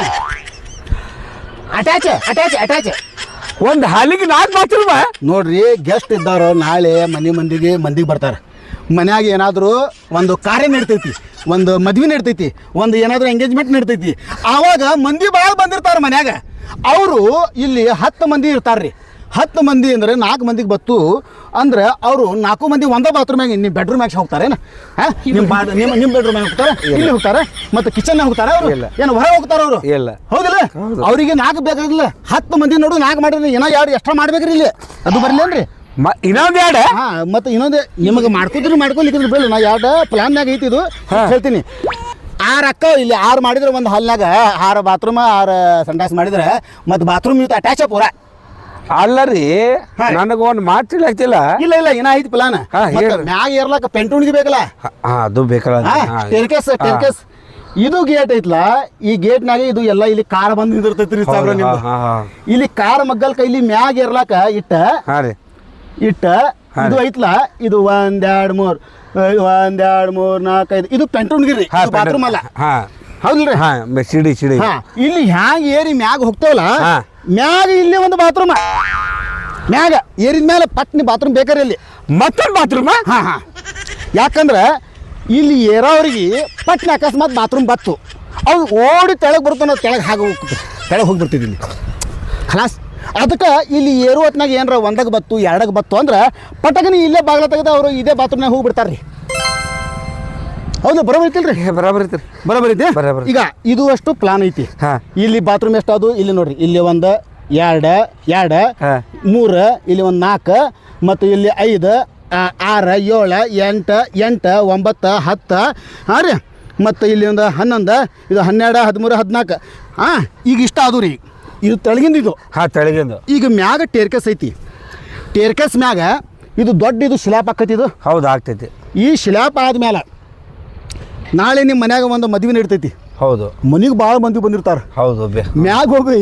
ಅಟ್ಯಾಚ್. ಒಂದು ಹಾಲಿಗೆ 4 ಬಾತ್ರೂಮ್? ನೋಡ್ರಿ, ಗೆಸ್ಟ್ ಇದ್ದಾರೋ ನಾಳೆ ಮಂದಿಗೆ ಬರ್ತಾರೆ. ಮನ್ಯಾಗ ಏನಾದರೂ ಒಂದು ಕಾರ್ಯ ನಡ್ತೈತಿ, ಒಂದು ಮದ್ವೆ ನಡ್ತೈತಿ, ಒಂದು ಏನಾದರೂ ಎಂಗೇಜ್ಮೆಂಟ್ ನಡ್ತೈತಿ. ಆವಾಗ ಮಂದಿ ಭಾಳ ಬಂದಿರ್ತಾರೆ ಮನ್ಯಾಗ. ಅವರು ಇಲ್ಲಿ 10 ಮಂದಿ ಇರ್ತಾರ್ರಿ. 10 ಮಂದಿ ಅಂದರೆ 4 ಮಂದಿಗೆ ಬತ್ತು ಅಂದ್ರೆ ಅವರು 4 ಮಂದಿ ಒಂದೇ ಬಾತ್ರೂಮ್ಯಾಗ ನಿಮ್ಮ ಬೆಡ್ರೂಮ್ಯಾಗ ಹೋಗ್ತಾರೇನು? ನಿಮ್ಮ ಬೆಡ್ರೂಮ್ಯಾಗ ಹೋಗ್ತಾರೆ, ಇಲ್ಲಿ ಹೋಗ್ತಾರೆ, ಮತ್ತು ಕಿಚನ್ನಾಗ ಹೋಗ್ತಾರೆ. ಅವರು ಏನು ಹೊರ ಹೋಗ್ತಾರ ಅವರು? ಇಲ್ಲ. ಹೌದಿಲ್ಲ? ಅವರಿಗೆ 4 ಬೇಕಾಗಿಲ್ಲ. 10 ಮಂದಿ ನೋಡು 4 ಮಾಡಿರಿ, ಏನೋ 2 ಎಕ್ಸ್ಟ್ರಾ ಮಾಡ್ಬೇಕ್ರಿ ಇಲ್ಲಿ. ಅದು ಬರ್ಲೇನ್ರಿ? ಇನ್ನೊಂದು 2. ಮತ್ತೆ ಇನ್ನೊಂದು ನಿಮಗೆ ಮಾಡ್ಕೊಲಿಕ್ಕಿದ್ರೆ ಬೇಡ. ನಾ 2 ಪ್ಲಾನ್ಯಾಗ ಐತಿ ಇದು ಹೇಳ್ತೀನಿ. 6 ಅಕ್ಕ ಇಲ್ಲಿ 6 ಮಾಡಿದ್ರೆ ಒಂದು ಹಾಲ್ನಾಗ 6 ಬಾತ್ರೂಮ್ 6 ಸಂಡಾಸ್ ಮಾಡಿದ್ರೆ ಮತ್ತೆ ಬಾತ್ರೂಮ್ ಇತ್ತು ಅಟ್ಯಾಚ ಪೂರ. ಅಲ್ಲ ರೀ ನನಗೆ ಒಂದು ಮಾತು ತಿಳಿಯಾಗ್ತಿಲ್ಲ. ಇಲ್ಲ ಇಲ್ಲ ಏನ ಐತಿ ಪ್ಲಾನ್. ಹಾ, ಹೇಳ್ರಿ. ಮ್ಯಾಗ ಏರ್ಲಾಕ ಪೆಂಟುಣಿಗೆ ಬೇಕಲ್ಲ. ಅದು ಬೇಕಲ್ಲ. ಟೆರ್ಕೇಸ್ ಇದು ಗೇಟ್ ಐತ್ಲಾ, ಈ ಗೇಟ್ನಾಗ ಇದು ಎಲ್ಲ ಇಲ್ಲಿ ಕಾರ್ ಬಂದು ನಿಂದಿರ್ತೈತ್ರಿ ಸಾಬ್ರ ನಿಮ್ದು. ಇಲ್ಲಿ ಕಾರ್ ಮಗ್ಗಲ್ಕ ಇಲ್ಲಿ ಮ್ಯಾಗ ಏರ್ಲಾಕ ಇಟ್ಟ ಇದು ಐತ್ಲಾ, ಇದು 1 2 3 1 2 3 4 5 ಇದು ಪೆಂಟುಣಿಗಿರಿ ಬಾತ್ರೂಮ್ ಅಲ್ಲ. ಹೌದಿಲ್ರಿ? ಸಿಡಿ ಇಲ್ಲಿ ಹ್ಯಾಂಗ ಏರಿ ಮ್ಯಾಗ ಹೋಗ್ತೇವಲ್ಲ, ಮ್ಯಾಗ ಇಲ್ಲಿ ಒಂದು ಬಾತ್ರೂಮ್ ಮ್ಯಾಗ ಏರಿದ ಮೇಲೆ ಪಟ್ನಿ ಬಾತ್ರೂಮ್ ಬೇಕಾರೆ ಇಲ್ಲಿ ಮತ್ತೊಂದು ಬಾತ್ರೂಮ್. ಯಾಕಂದ್ರೆ ಇಲ್ಲಿ ಏರೋರಿಗೆ ಪಟ್ನಿ ಅಕಸ್ಮಾತ್ ಬಾತ್ರೂಮ್ ಬತ್ತು ಅವು ಓಡಿ ತೆಳಗೆ ಬರುತ್ತಾನ, ತೆಳಗೆ ಹೋಗ್ಬಿಡ್ತಿದ್ವಿ ಇಲ್ಲಿ ಖಲಾಸ್. ಅದಕ್ಕೆ ಇಲ್ಲಿ ಏರು ಹೊತ್ನಾಗ ಏನಾರ ಒಂದಾಗ ಬತ್ತು ಎರಡಕ್ಕೆ ಬತ್ತು ಅಂದ್ರೆ ಪಟಕನಿ ಇಲ್ಲೇ ಬಾಗಿಲ ತೆಗೆದು ಅವರು ಇದೇ ಬಾತ್ರೂಮ್ನಾಗ ಹೋಗ್ಬಿಡ್ತಾರೆ ರೀ. ಹೌದು, ಬರೋಬರ್ ಐತಿಲ್ರಿ? ಬರೋಬರ್ ಐತಿ. ಈಗ ಇದು ಅಷ್ಟು ಪ್ಲಾನ್ ಐತಿ. ಇಲ್ಲಿ ಬಾತ್ರೂಮ್ ಎಷ್ಟು ಅದು ಇಲ್ಲಿ ನೋಡ್ರಿ, ಇಲ್ಲಿ 1 2 3 ಇಲ್ಲಿ 1 4 ಮತ್ತು ಇಲ್ಲಿ 5 6 7 8 8 9 10 ಹಾಂ ರೀ, ಮತ್ತು ಇಲ್ಲಿ ಒಂದು 11 ಇದು 12 13 14 ಈಗ ಇಷ್ಟ ಅದು ರೀ. ಇದು ತೆಳಗಿಂದ ಇದು ತೆಳಗಿಂದು. ಈಗ ಮ್ಯಾಗ ಟೇರ್ಕೇಸ್ ಐತಿ. ಟೇರ್ಕೇಸ್ ಮ್ಯಾಗ ಇದು ದೊಡ್ಡ ಇದು ಶಿಲಾಪ್ ಆಕೈತಿ. ಇದು ಹೌದು ಆಗ್ತೈತಿ. ಈ ಶಿಲಾಪ್ ಆದ್ಮೇಲೆ ನಾಳೆ ನಿಮ್ಮ ಮನ್ಯಾಗ ಒಂದು ಮದುವೆ ನಡೀತೈತಿ. ಹೌದು, ಮನೆಗೆ ಭಾಳ ಮಂದಿ ಬಂದಿರ್ತಾರೆ. ಹೌದು, ಮ್ಯಾಗ ಹೋಗಿ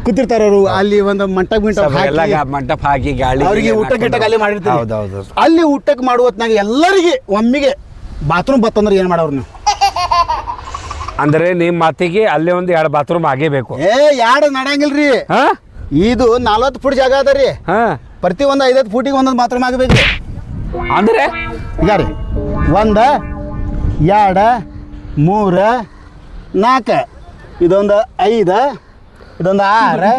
ಕೂತಿರ್ತಾರ ಅವರು. ಅಲ್ಲಿ ಒಂದು ಮಂಟಪ ಹಾಕಿ ಗಾಳಿ ಅವರಿಗೆ ಊಟ ಗಿಟ್ಟ ಗಾಲಿ ಮಾಡಿರ್ತಾರೆ. ಹೌದೌದು. ಅಲ್ಲಿ ಊಟಕ್ಕೆ ಮಾಡುವತ್ನಾಗ ಎಲ್ಲರಿಗೆ ಒಮ್ಮಿಗೆ ಬಾತ್ರೂಮ್ ಬತ್ತಂದ್ರೆ ಏನು ಮಾಡೋರು ನೀವು? ಅಂದ್ರೆ ನಿಮ್ಮ ಮಾತಿಗೆ ಅಲ್ಲೇ ಒಂದು 2 ಬಾತ್ರೂಮ್ ಆಗೇಬೇಕು. ಎರಡು ನಡೆಯಂಗಿಲ್ರಿ. ಇದು 40 ಫುಟ್ ಜಾಗ ಅದ ರೀ. ಪ್ರತಿ ಒಂದು 5 ಫುಟಿಗೆ ಒಂದೊಂದು ಬಾತ್ರೂಮ್ ಆಗಬೇಕು. ಅಂದ್ರೆ ಈಗ ರೀ 1 2 3 4 ಇದೊಂದು 5 ಇದೊಂದು 6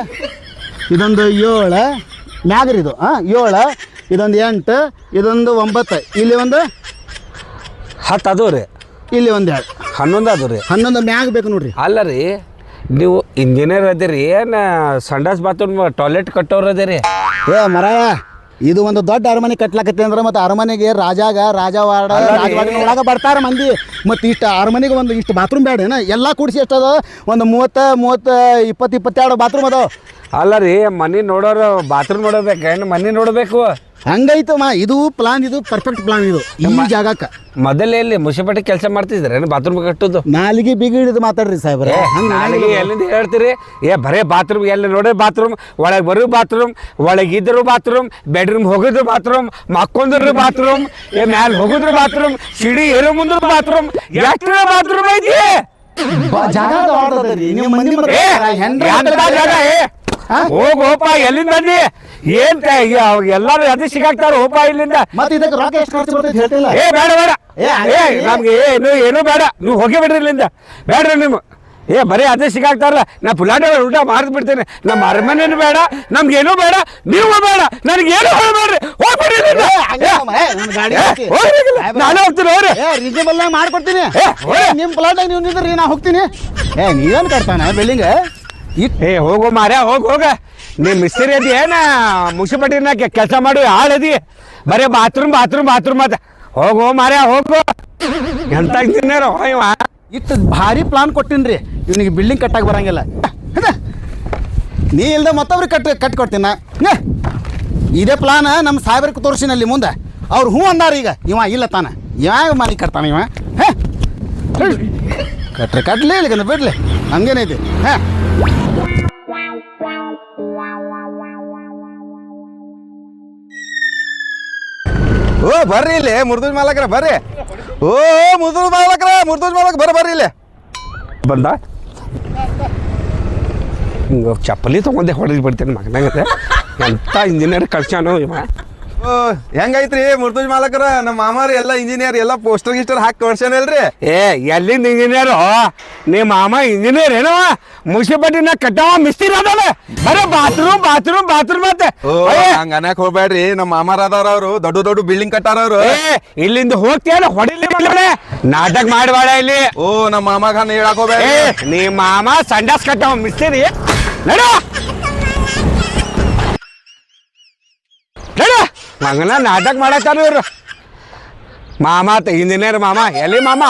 ಇದೊಂದು 7 ಮ್ಯಾಗ್ರಿ ಇದು 7 ಇದೊಂದು 8 ಇದೊಂದು 9 ಇಲ್ಲಿ ಒಂದು 10 ಅದು ರೀ. ಇಲ್ಲಿ ಒಂದು 2 11 ಅದು ರೀ. 11 ಮ್ಯಾಗ್ ಬೇಕು ನೋಡ್ರಿ. ಅಲ್ಲ ರೀ, ನೀವು ಇಂಜಿನಿಯರ್ ಅದಿರಿ ಏನು ಸಂಡಾಸ್ ಬಾತ್ರೂಮ್ ಟಾಯ್ಲೆಟ್ ಕಟ್ಟೋರು ಅದಿರಿ? ಮರಾಯ, ಇದು ಒಂದು ದೊಡ್ಡ ಅರಮನೆ ಕಟ್ಲಾಕತ್ತೆ ಅಂದ್ರೆ ಮತ್ತೆ ಅರಮನೆಗೆ ರಾಜವಾಡ ಒಳಗ ಬರ್ತಾರ ಮಂದಿ. ಮತ್ತು ಇಷ್ಟು ಅರಮನೆಗೆ ಒಂದು ಇಷ್ಟು ಬಾತ್ರೂಮ್ ಬೇಡ ಎಲ್ಲ ಕೂಡಿಸಿ ಎಷ್ಟದ ಒಂದು 30 20 22 ಬಾತ್ರೂಮ್ ಅದಾವ. ಅಲ್ಲ ರೀ, ಮನೆ ನೋಡೋರು ಬಾತ್ರೂಮ್ ನೋಡಬೇಕು ಏನು ಮನೆ ನೋಡಬೇಕು? ಹಂಗೈತು ಇದು ಪ್ಲಾನ್, ಇದು ಪರ್ಫೆಕ್ಟ್ ಪ್ಲಾನ್. ಇದು ಈ ಜಾಗಕ್ಕೆ ಮೊದಲೇ ಎಲ್ಲಿ ಮುನ್ಸಿಪಾಲ್ಟಿ ಕೆಲಸ ಮಾಡ್ತಿದ್ರೆ ಬಾತ್ರೂಮ್ ಕಟ್ಟೋದು? ನಾಲಿಗೆ ಬಿಗಿ ಹಿಡಿದು ಮಾತಾಡ್ರಿ ಸಾಹೇಬ್ರೆ. ನಾಲಿಗೆ ಎಲ್ಲಿಂದ ಹೇಳ್ತೀರಿ? ಬರೇ ಬಾತ್ರೂಮ್ ಎಲ್ಲಿ ನೋಡೋ ಬಾತ್ರೂಮ್, ಒಳಗೆ ಬರೋ ಬಾತ್ರೂಮ್, ಒಳಗಿದ್ರು ಬಾತ್ರೂಮ್, ಬೆಡ್ರೂಮ್ ಹೋಗಿದ್ರು ಬಾತ್ರೂಮ್, ಮಕ್ಕೊಂದ್ರು ಬಾತ್ರೂಮ್, ಮ್ಯಾಲೆ ಹೋಗಿದ್ರು ಬಾತ್ರೂಮ್, ಸಿಡಿ ಏರೋ ಮುಂದ್ರ ಬಾತ್ರೂಮ್, ಎಷ್ಟು ಬಾತ್ರೂಮ್ ಐತಿ? ಜಾಗ ಹೋಗೋಪ ಎಲ್ಲಿಂದ ಬಂದಿ? ಏನ್ ಎಲ್ಲಾರು ಅದೇ ಸಿಗಾಕ್ತಾರ ಹೋಪ ಇಲ್ಲಿಂದ. ಮತ್ತೆ ಇದಕ್ಕೆ ರೊಕ್ಕ ಎಷ್ಟು ಖರ್ಚು ಬರ್ತೈತೆ ಹೇಳ್ತಿಲ್ಲ? ಬೇಡ ನಮ್ಗೆ ಏನು ಬೇಡ, ನೀವು ಹೋಗಿ ಬಿಡ್ರಿ ಇಲ್ಲಿಂದ. ಬೇಡ್ರಿ ನೀವು ಬರೀ ಅದೇ ಸಿಗಾಕ್ತಾರಲ್ಲ. ನಾ ಪುಲಾಟ ಊಟ ಮಾಡಿದ್ ಬಿಡ್ತೇನೆ. ನಮ್ಮ ಅರಮನೇನು ಬೇಡ, ನಮ್ಗೇನು ಬೇಡ, ನೀವು ಬೇಡ, ನನಗೇನು ಬೇಡ್ರಿ, ಹೋಗ್ಬಿಡ್ರಿ. ನಾನೇ ಹೋಗ್ತೀನಿ. ಹೋಗ್ರಿ, ರೀಸನೇಬಲ್ ಮಾಡ್ಕೊಡ್ತೀನಿ. ನಿಮ್ಮ ಪ್ಲಾಟಾಗ ನೀವು ನಿಂದ್ರಿ, ನಾ ಹೋಗ್ತೀನಿ. ನೀವೇನು ಕಟ್ತಾನ ಬಿಲ್ಡಿಂಗ್? ಹೋಗೋ ಮಾರ್ಯ, ಹೋಗ. ನೀ ಮಿಸ್ತ್ರಿ ಅದಿ ಏನ ಮುನ್ಸಿಪಾಲ್ಟಿನಾಗ ಕೆಲಸ ಮಾಡು ಆಳದಿ? ಬರೀ ಬಾತ್ರೂಮ್ ಅಂತ ಹೋಗೋ ಮಾರ್ಯ, ಹೋಗು. ಎಂತ ಇಂಜಿನಿಯರ್ ಇವ? ಇಷ್ಟು ಭಾರಿ ಪ್ಲಾನ್ ಕೊಟ್ಟಿನ್ರಿ ಇವನಿಗೆ. ಬಿಲ್ಡಿಂಗ್ ಕಟ್ಟಾಕ ಬರಂಗಿಲ್ಲ. ನೀ ಇಲ್ದ ಮತ್ತೊಬ್ರಿಗೆ ಕಟ್ಕೊಡ್ತೀನಿ ನಾ. ಇದೇ ಪ್ಲಾನ್ ನಮ್ಮ ಸಾಹೇಬ್ರಿಗೆ ತೋರಿಸಿನಲ್ಲಿ ಮುಂದೆ ಅವ್ರು ಹ್ಞೂ ಅಂದಾರ. ಈಗ ಇವ ಇಲ್ಲ ತಾನ, ಯಾವ ಮನೆ ಕಟ್ತಾನ ಇವ? ಕಟ್ಲಿ ಇಲ್ಲ ಬಿಡ್ಲಿ, ಹಂಗೇನೈತಿ. ಓ ಬರ್ರಿ ಇಲ್ಲಿ ಮುರ್ದೂಜ್ ಮಾಲಕ್ರ ಬರ್ರಿ. ಮುರ್ದೂಜ್ ಮಾಲಕ್ ಬರ್ರಿ ಇಲ್ಲಿ. ಬಂದ ಚಪ್ಪಲಿ ತಗೊಂಡೆ ಹೊಡೆದು ಬಿಡ್ತೇನೆ ಮಗನಾಗತ್ತೆ. ಎಂತ ಇಂಜಿನಿಯರ್ ಕಳ್ಸ್ಯಾನು ಇವ. ಹೆಂಗೈತ್ರಿ ಮುರ್ದೂಜ್ ಮಾಲಕರ? ನಮ್ಮ ಮಾಮಾರಿ ಎಲ್ಲ ಇಂಜಿನಿಯರ್ ಎಲ್ಲ ಪೋಸ್ಟರ್ ಗಿಸ್ಟರ್ ಹಾಕಿ ಕಳ್ಸ್ಯಾನಲ್ರಿ. ಎಲ್ಲಿಂದ ಇಂಜಿನಿಯರು? ನಿಮ್ಮ ಮಾಮ ಇಂಜಿನಿಯರ್ ಏನವ? ಮುನ್ಸಿಪಾಲ್ಟಿನ ಕಟ್ಟವ ಮಿಸ್ತ್ರಿ ಅದಾವ. ಬರೀ ಬಾತ್ರೂಮ್ ಮತ್ತೆ. ಹಂಗ ಅನ್ನಕ್ ಹೋಗ್ಬೇಡ್ರಿ, ನಮ್ಮ ಮಾಮಾರ ಅದಾರ ಅವ್ರು ದೊಡ್ಡ ಬಿಲ್ಡಿಂಗ್ ಕಟ್ಟಾರ ಅವ್ರು. ಇಲ್ಲಿಂದ ಹೋಗ್ತೀಯಲ್ಲ ಹೊಡಿಲಿ ನಾಟಕ ಮಾಡಬೇಡ ಇಲ್ಲಿ. ನಮ್ಮ ಮಾಮಾಗ ಹೇಳಕ್ ಹೋಗ್ಬೇಡ್ರಿ. ನಿಮ್ಮ ಮಾಮ ಸಂಡಾಸ್ ಕಟ್ಟವ ಮಿಸ್ತ್ರಿ. ನಡ ಮಗನ ನಾಟಕ ಮಾಡತ್ತಾರ ಇವ್ರು. ಮಾಮ ಇಂಜಿನಿಯರ್ ಮಾಮ ಎಲ್ಲಿ ಮಾಮ?